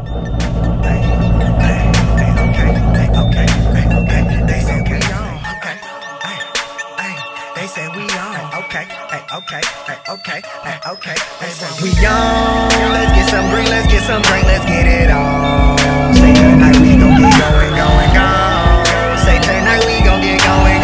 We on, let's get some green, let's get some drink, let's get it on. Say tonight we gon' get going, Say tonight we gon' get going,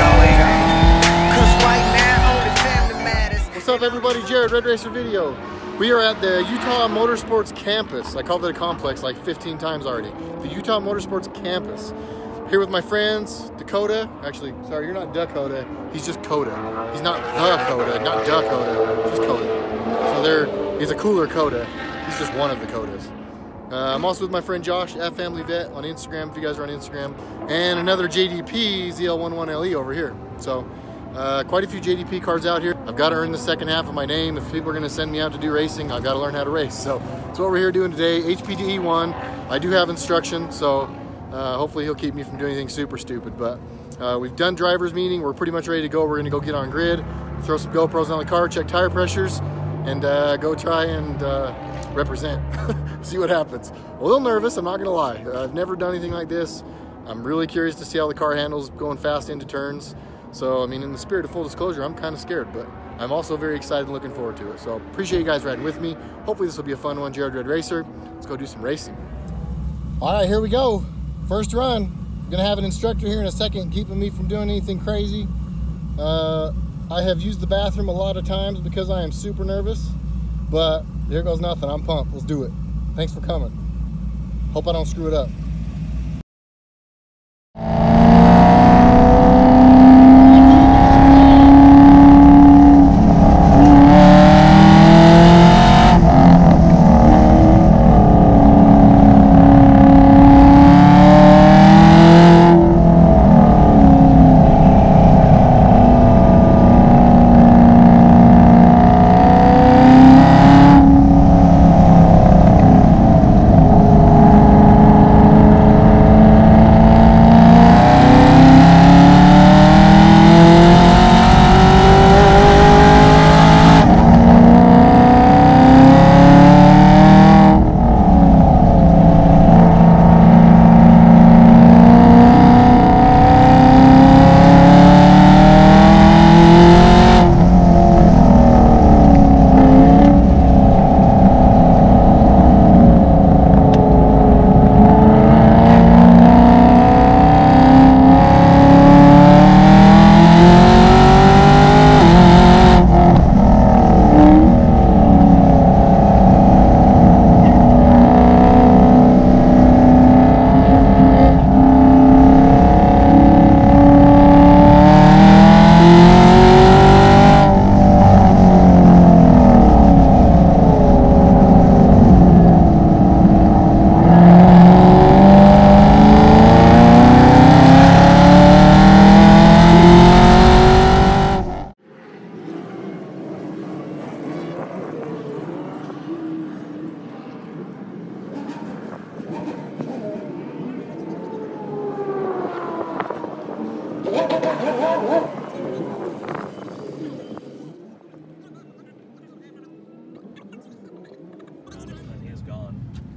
Cause right now only family matters. What's up everybody, Jared, RedRacer Video. We are at the Utah Motorsports campus. I called it a complex like 15 times already. The Utah Motorsports campus. Here with my friends, Dakota. Actually, sorry, you're not Dakota. He's just Coda. He's not the Coda, not Dakota. He's Coda. So he's a cooler Coda. He's just one of the Codas. I'm also with my friend Josh at Family Vet on Instagram, if you guys are on Instagram. And another JDP ZL11LE over here. So quite a few JDP cars out here. I've got to earn the second half of my name. If people are going to send me out to do racing, I've got to learn how to race. So that's what we're here doing today. HPDE1. I do have instruction, so hopefully he'll keep me from doing anything super stupid. But we've done driver's meeting. We're pretty much ready to go. We're going to go get on grid, throw some GoPros on the car, check tire pressures, and go try and represent. See what happens. A little nervous, I'm not going to lie. I've never done anything like this. I'm really curious to see how the car handles going fast into turns. So, I mean, in the spirit of full disclosure, I'm kind of scared, but I'm also very excited and looking forward to it. So, appreciate you guys riding with me. Hopefully this will be a fun one. Jared RedRacer. Let's go do some racing. All right, here we go. First run. I'm gonna have an instructor here in a second keeping me from doing anything crazy. I have used the bathroom a lot of times because I am super nervous, but there goes nothing. I'm pumped. Let's do it. Thanks for coming. Hope I don't screw it up.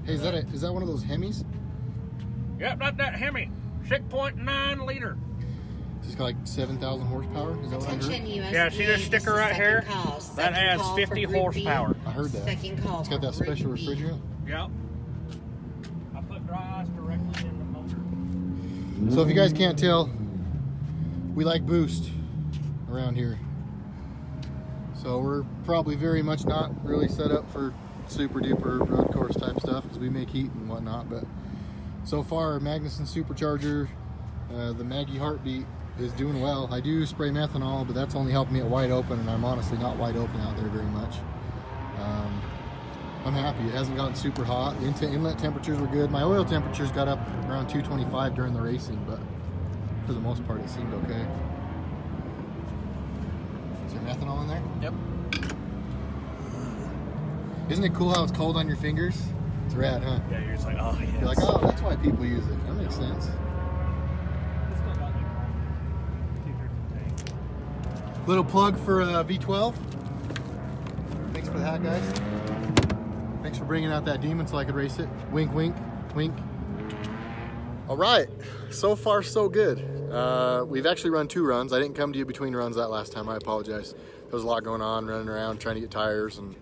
Hey, is that one of those Hemis? Yep, that's that Hemi. 6.9 liter. It's got like 7,000 horsepower. Is that what I heard? Yeah, see this sticker right here? That adds 50 horsepower. I heard that. It's got that special refrigerant. Yep. I put dry ice directly in the motor. So if you guys can't tell, we like boost around here. So we're probably very much not really set up for super duper road course type stuff because we make heat and whatnot, but so far our Magnuson supercharger, the Maggie Heartbeat, is doing well. I do spray methanol, but that's only helping me at wide open, and I'm honestly not wide open out there very much. I'm happy. It hasn't gotten super hot. The inlet temperatures were good. My oil temperatures got up around 225 during the racing, but for the most part it seemed okay. Is there methanol in there? Yep. Isn't it cool how it's cold on your fingers? It's rad, huh? Yeah, you're just like, oh, yes. You're like, oh, that's why people use it. That makes sense. Little plug for V12. Thanks for that, guys. Thanks for bringing out that demon so I could race it. Wink, wink. Wink. All right, so far so good. We've actually run 2 runs. I didn't come to you between runs that last time. I apologize. There was a lot going on, running around, trying to get tires, and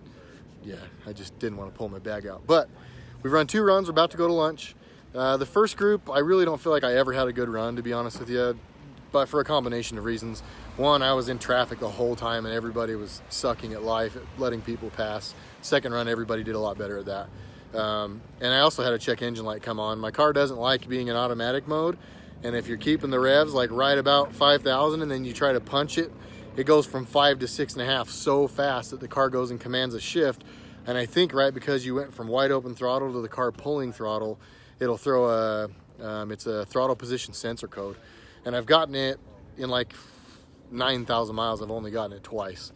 yeah, I just didn't want to pull my bag out. But we've run 2 runs. We're about to go to lunch. The first group, I really don't feel like I ever had a good run, to be honest with you, but for a combination of reasons. One, I was in traffic the whole time, and everybody was sucking at life, at letting people pass. Second run, everybody did a lot better at that. And I also had a check engine light come on. My car doesn't like being in automatic mode, and if you're keeping the revs like right about 5,000 and then you try to punch it, it goes from 5 to 6.5 so fast that the car goes and commands a shift. And I think right because you went from wide open throttle to the car pulling throttle, it'll throw a it's a throttle position sensor code. And I've gotten it in like 9,000 miles. I've only gotten it twice,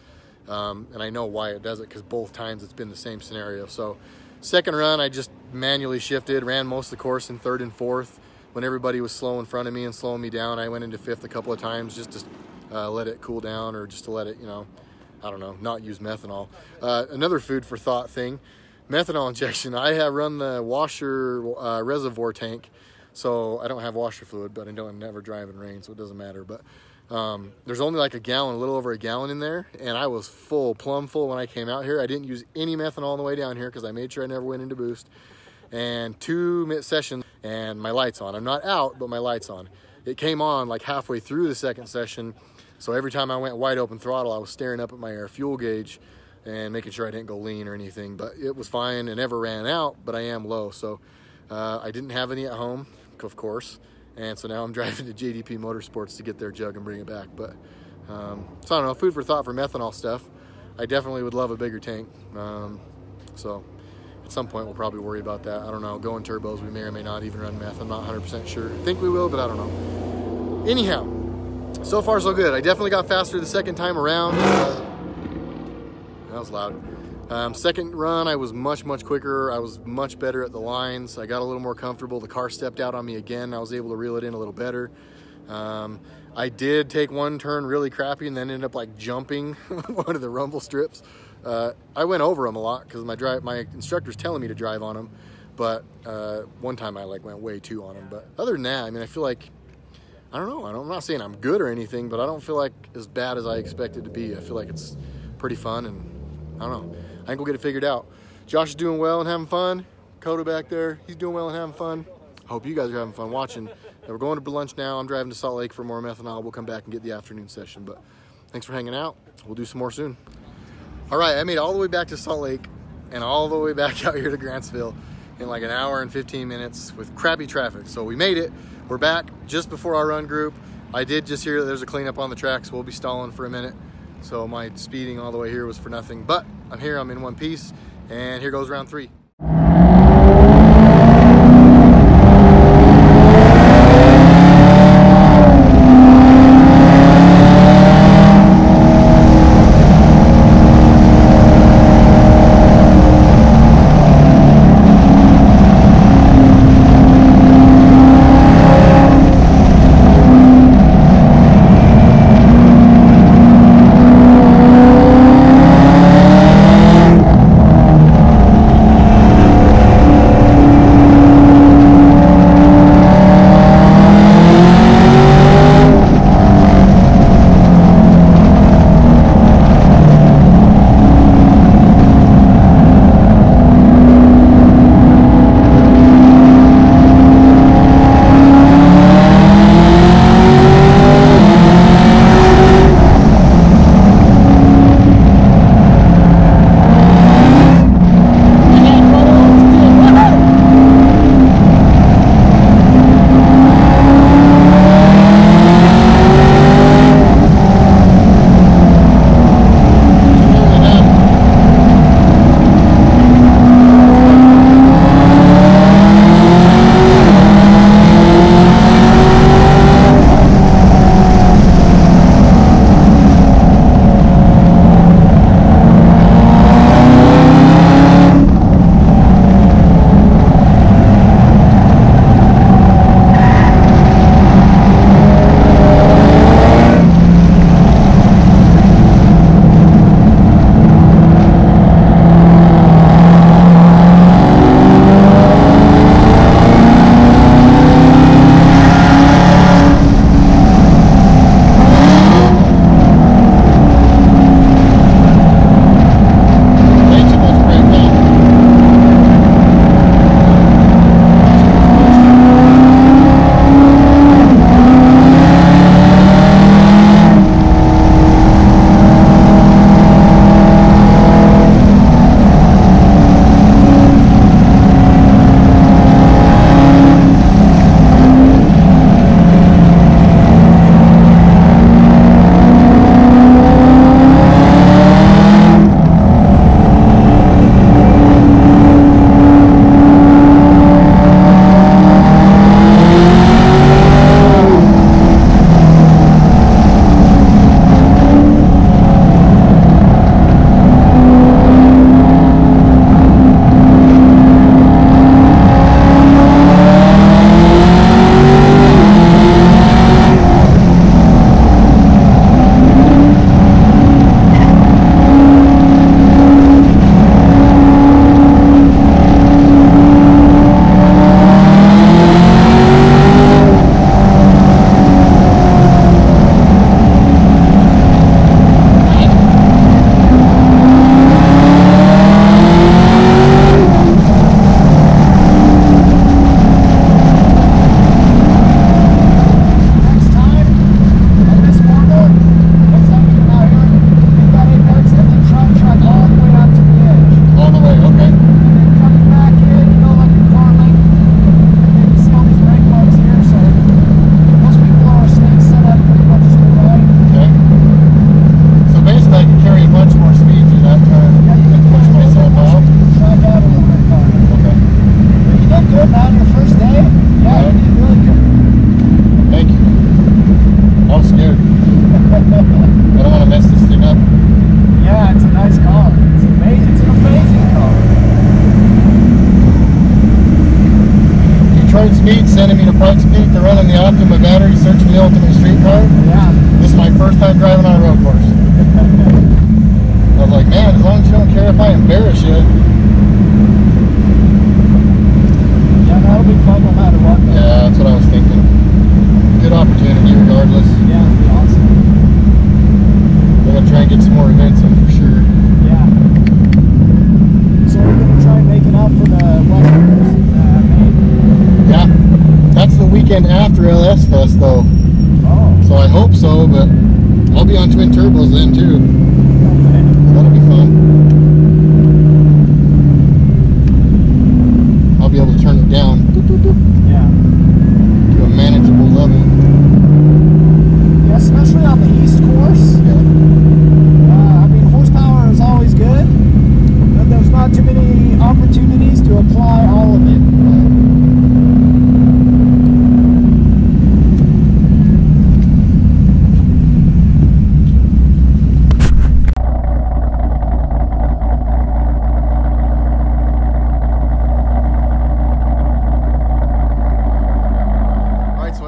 and I know why it does it, because both times it's been the same scenario. So second run, I just manually shifted, ran most of the course in 3rd and 4th. When everybody was slow in front of me and slowing me down, I went into 5th a couple of times just to let it cool down, or just to let it, you know, I don't know, not use methanol. Another food for thought thing, methanol injection. I have run the washer reservoir tank, so I don't have washer fluid, but I never drive in rain, so it doesn't matter. But there's only like a gallon, a little over a gallon in there, and I was plumb full when I came out here. I didn't use any methanol on the way down here because I made sure I never went into boost. And 2 sessions, and my light's on. I'm not out, but my light's on. It came on like halfway through the second session, so every time I went wide open throttle, I was staring up at my air fuel gauge and making sure I didn't go lean or anything. But it was fine and never ran out, but I am low. So I didn't have any at home, of course. And so now I'm driving to JDP Motorsports to get their jug and bring it back. But so I don't know, food for thought for methanol stuff. I definitely would love a bigger tank. So at some point we'll probably worry about that. I don't know, going turbos, we may or may not even run meth. I'm not 100% sure. I think we will, but I don't know. Anyhow, so far so good. I definitely got faster the second time around. That was loud. Second run, I was much quicker. I was much better at the lines. I got a little more comfortable. The car stepped out on me again. I was able to reel it in a little better. I did take one turn really crappy and then ended up like jumping one of the rumble strips. I went over them a lot because my instructor's telling me to drive on them, but one time I like went way too on them. But other than that, I mean, I feel like, I don't know, I'm not saying I'm good or anything, but I don't feel like as bad as I expected to be. I feel like it's pretty fun, and I don't know, I think we'll get it figured out. Josh is doing well and having fun. Coda back there, he's doing well and having fun. I hope you guys are having fun watching. And we're going to lunch now. I'm driving to Salt Lake for more methanol. We'll come back and get the afternoon session, but thanks for hanging out. We'll do some more soon. All right, I made it all the way back to Salt Lake and all the way back out here to Grantsville in like an hour and 15 minutes with crappy traffic. So we made it. We're back just before our run group. I did just hear that there's a cleanup on the track, so we'll be stalling for a minute. So my speeding all the way here was for nothing, but I'm here, I'm in one piece, and here goes round 3. Detroit Speed sending me to Pikes Peak to run in the Optima battery, search for the ultimate street car. Yeah. This is my first time driving on a road course. I was like, man, as long as you don't care if I embarrass you. Yeah, that'll be fun no matter what. Though. Yeah, that's what I was thinking. Good opportunity regardless. Yeah, it'll be awesome. I gotta try and get some more events in for sure. Yeah. So we're gonna try and make it up for the West Coast in May. Yeah, that's the weekend after LS Fest though. Oh. So I hope so, but I'll be on twin turbos then too. Okay. So that'll be fun. I'll be able to turn it down Yeah. to a manageable level. Yeah, especially on the East course. Yeah. I mean, horsepower is always good, but there's not too many opportunities to apply all of it.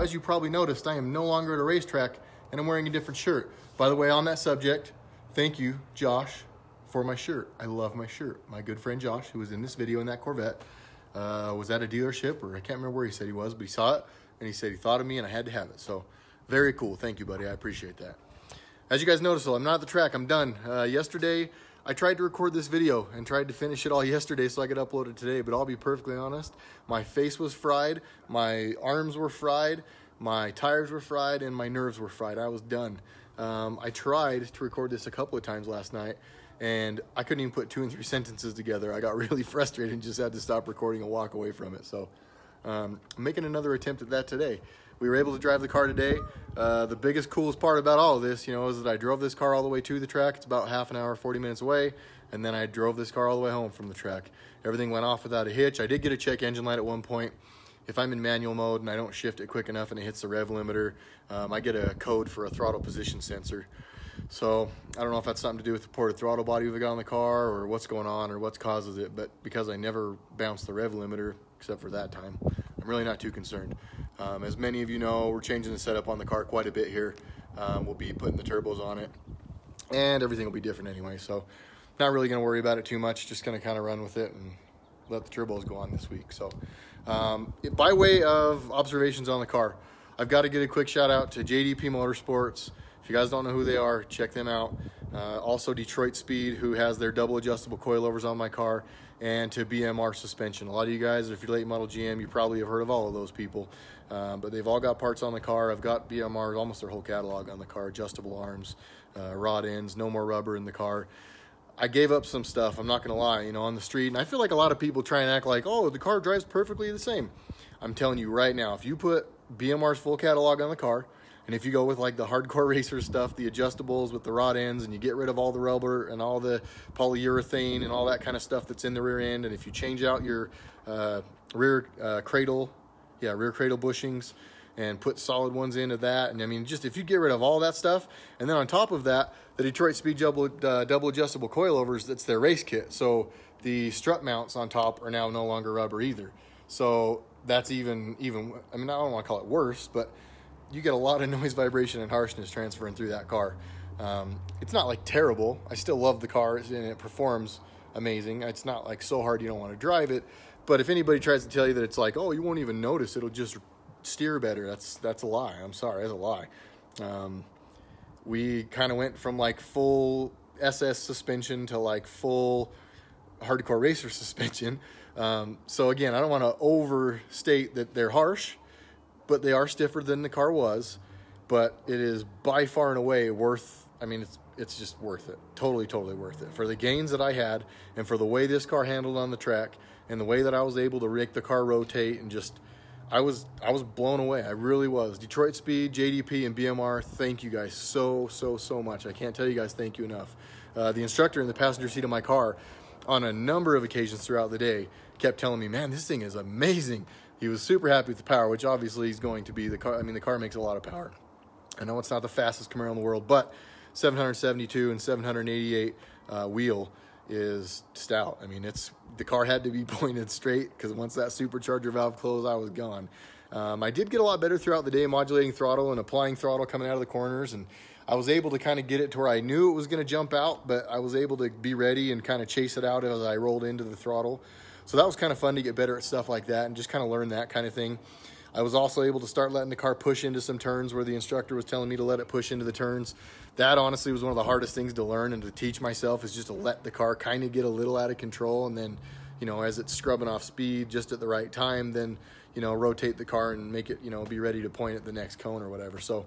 As you probably noticed, I am no longer at a racetrack and I'm wearing a different shirt. By the way, on that subject, thank you, Josh, for my shirt. I love my shirt. My good friend Josh, who was in this video in that Corvette, was at a dealership, or I can't remember where he said he was, but he saw it and he said he thought of me and I had to have it. So very cool. Thank you, buddy. I appreciate that. As you guys noticed, though, I'm not at the track. I'm done. Yesterday, I tried to record this video and tried to finish it all yesterday so I could upload it today, but I'll be perfectly honest, my face was fried, my arms were fried, my tires were fried, and my nerves were fried. I was done. I tried to record this a couple of times last night, and I couldn't even put 2 and 3 sentences together. I got really frustrated and just had to stop recording and walk away from it. So I'm making another attempt at that today. We were able to drive the car today. The biggest, coolest part about all of this, you know, is that I drove this car all the way to the track. It's about half an hour, 40 minutes away. And then I drove this car all the way home from the track. Everything went off without a hitch. I did get a check engine light at one point. If I'm in manual mode and I don't shift it quick enough and it hits the rev limiter, I get a code for a throttle position sensor. So I don't know if that's something to do with the ported throttle body we've got on the car or what's going on or what causes it, but because I never bounce the rev limiter except for that time, I'm really not too concerned. As many of you know, we're changing the setup on the car quite a bit here. We'll be putting the turbos on it and everything will be different anyway. So not really going to worry about it too much. Just going to kind of run with it and let the turbos go on this week. So by way of observations on the car, I've got to get a quick shout out to JDP Motorsports. If you guys don't know who they are, check them out. Also Detroit Speed, who has their double adjustable coilovers on my car, and to BMR Suspension. A lot of you guys, if you're late model GM, you probably have heard of all of those people. But they've all got parts on the car. I've got BMR, almost their whole catalog on the car, adjustable arms, rod ends, no more rubber in the car. I gave up some stuff, I'm not gonna lie, you know, on the street, and I feel like a lot of people try and act like, oh, the car drives perfectly the same. I'm telling you right now, if you put BMR's full catalog on the car, and if you go with like the hardcore racer stuff, the adjustables with the rod ends, and you get rid of all the rubber and all the polyurethane and all that kind of stuff that's in the rear end, and if you change out your rear cradle bushings, and put solid ones into that, and I mean, just if you get rid of all that stuff, and then on top of that, the Detroit Speed double adjustable coilovers, that's their race kit. So the strut mounts on top are now no longer rubber either. So that's even, I mean, I don't want to call it worse, but you get a lot of noise, vibration, and harshness transferring through that car. It's not like terrible. I still love the car, and it performs amazing. It's not like so hard you don't want to drive it. But if anybody tries to tell you that it's like, oh, you won't even notice, it'll just steer better, that's a lie. I'm sorry, that's a lie. We kind of went from like full SS suspension to like full hardcore racer suspension. So again, I don't want to overstate that they're harsh, but they are stiffer than the car was. But it is by far and away worth, I mean, it's just worth it. Totally worth it. For the gains that I had, and for the way this car handled on the track, and the way that I was able to make the car rotate, and just, I was blown away. I really was. Detroit Speed, JDP, and BMR, thank you guys so much. I can't tell you guys thank you enough. The instructor in the passenger seat of my car, on a number of occasions throughout the day, kept telling me, man, this thing is amazing. He was super happy with the power, which obviously is going to be the car. I mean, the car makes a lot of power. I know it's not the fastest Camaro in the world, but 772 and 788 wheel is stout. I mean, the car had to be pointed straight because once that supercharger valve closed, I was gone. I did get a lot better throughout the day modulating throttle and applying throttle coming out of the corners, and I was able to kind of get it to where I knew it was going to jump out, but I was able to be ready and kind of chase it out as I rolled into the throttle. So that was kind of fun to get better at stuff like that and just kind of learn that kind of thing. I was also able to start letting the car push into some turns where the instructor was telling me to let it push into the turns. That honestly was one of the hardest things to learn and to teach myself, is just to let the car kind of get a little out of control, and then, you know, as it's scrubbing off speed just at the right time, then, you know, rotate the car and make it, you know, be ready to point at the next cone or whatever. So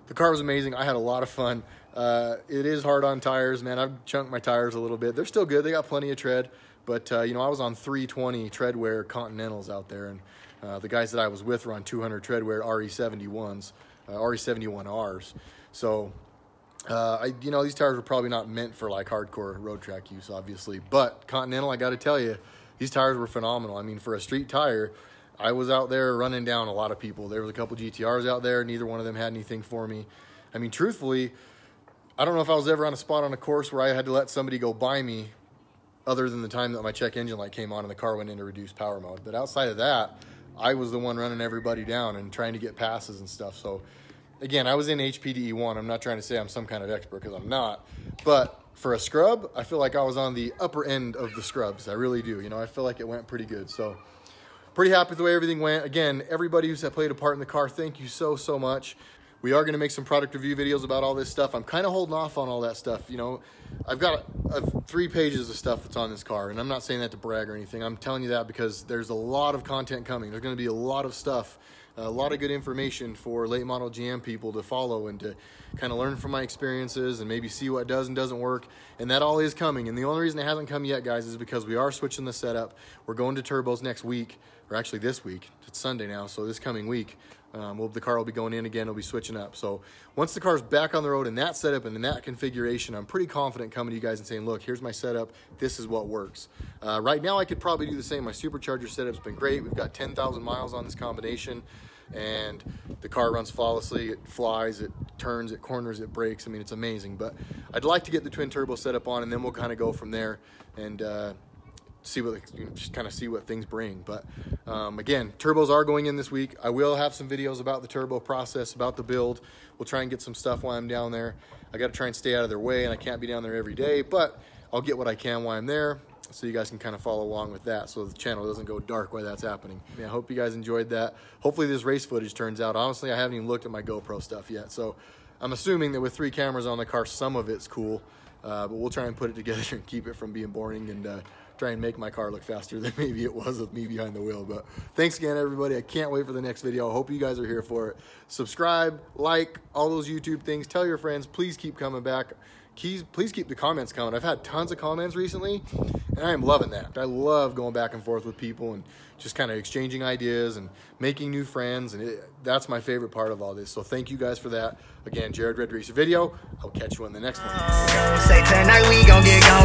the car was amazing. I had a lot of fun. It is hard on tires, man. I've chunked my tires a little bit. They're still good. They got plenty of tread. But, you know, I was on 320 treadwear Continentals out there, and the guys that I was with were on 200 treadwear RE71s, RE71Rs. So, you know, these tires were probably not meant for like hardcore road track use, obviously. But Continental, I got to tell you, these tires were phenomenal. I mean, for a street tire, I was out there running down a lot of people. There was a couple GTRs out there. Neither one of them had anything for me. I mean, truthfully, I don't know if I was ever on a spot on a course where I had to let somebody go by me, other than the time that my check engine light came on and the car went into reduced power mode. But outside of that, I was the one running everybody down and trying to get passes and stuff. So again, I was in HPDE1. I'm not trying to say I'm some kind of expert, because I'm not. But for a scrub, I feel like I was on the upper end of the scrubs. I really do. You know, I feel like it went pretty good. So pretty happy with the way everything went. Again, everybody who's played a part in the car, thank you so, so much. We are going to make some product review videos about all this stuff. I'm kind of holding off on all that stuff. You know, I've got 3 pages of stuff that's on this car, and I'm not saying that to brag or anything. I'm telling you that because there's a lot of content coming. There's going to be a lot of stuff, a lot of good information for late model GM people to follow and to kind of learn from my experiences and maybe see what does and doesn't work. And that all is coming. And the only reason it hasn't come yet, guys, is because we are switching the setup. We're going to turbos next week, or actually this week. It's Sunday now, so this coming week. The car will be going in again. It'll be switching up. So once the car's back on the road in that setup and in that configuration, I'm pretty confident coming to you guys and saying, look, here's my setup. This is what works. Right now, I could probably do the same. My supercharger setup's been great. We've got 10,000 miles on this combination, and the car runs flawlessly. It flies, it turns, it corners, it brakes. I mean, it's amazing. But I'd like to get the twin turbo setup on, and then we'll kind of go from there and just kind of see what things bring. But again, turbos are going in this week. I will have some videos about the turbo process, about the build. We'll try and get some stuff while I'm down there. I got to try and stay out of their way, and I can't be down there every day, but I'll get what I can while I'm there, so you guys can kind of follow along with that, so the channel doesn't go dark while that's happening. I hope you guys enjoyed that. Hopefully this race footage turns out. Honestly, I haven't even looked at my GoPro stuff yet, so I'm assuming that with 3 cameras on the car, some of it's cool, but we'll try and put it together and keep it from being boring, and try and make my car look faster than maybe it was with me behind the wheel. But thanks again, everybody. I can't wait for the next video. I hope you guys are here for it. Subscribe, like, all those YouTube things. Tell your friends. Please keep coming back. Please keep the comments coming. I've had tons of comments recently, and I am loving that. I love going back and forth with people and just kind of exchanging ideas and making new friends, and that's my favorite part of all this. So thank you guys for that. Again, Jared, RedRacer video. I'll catch you in the next one. Say tonight we gon' get going.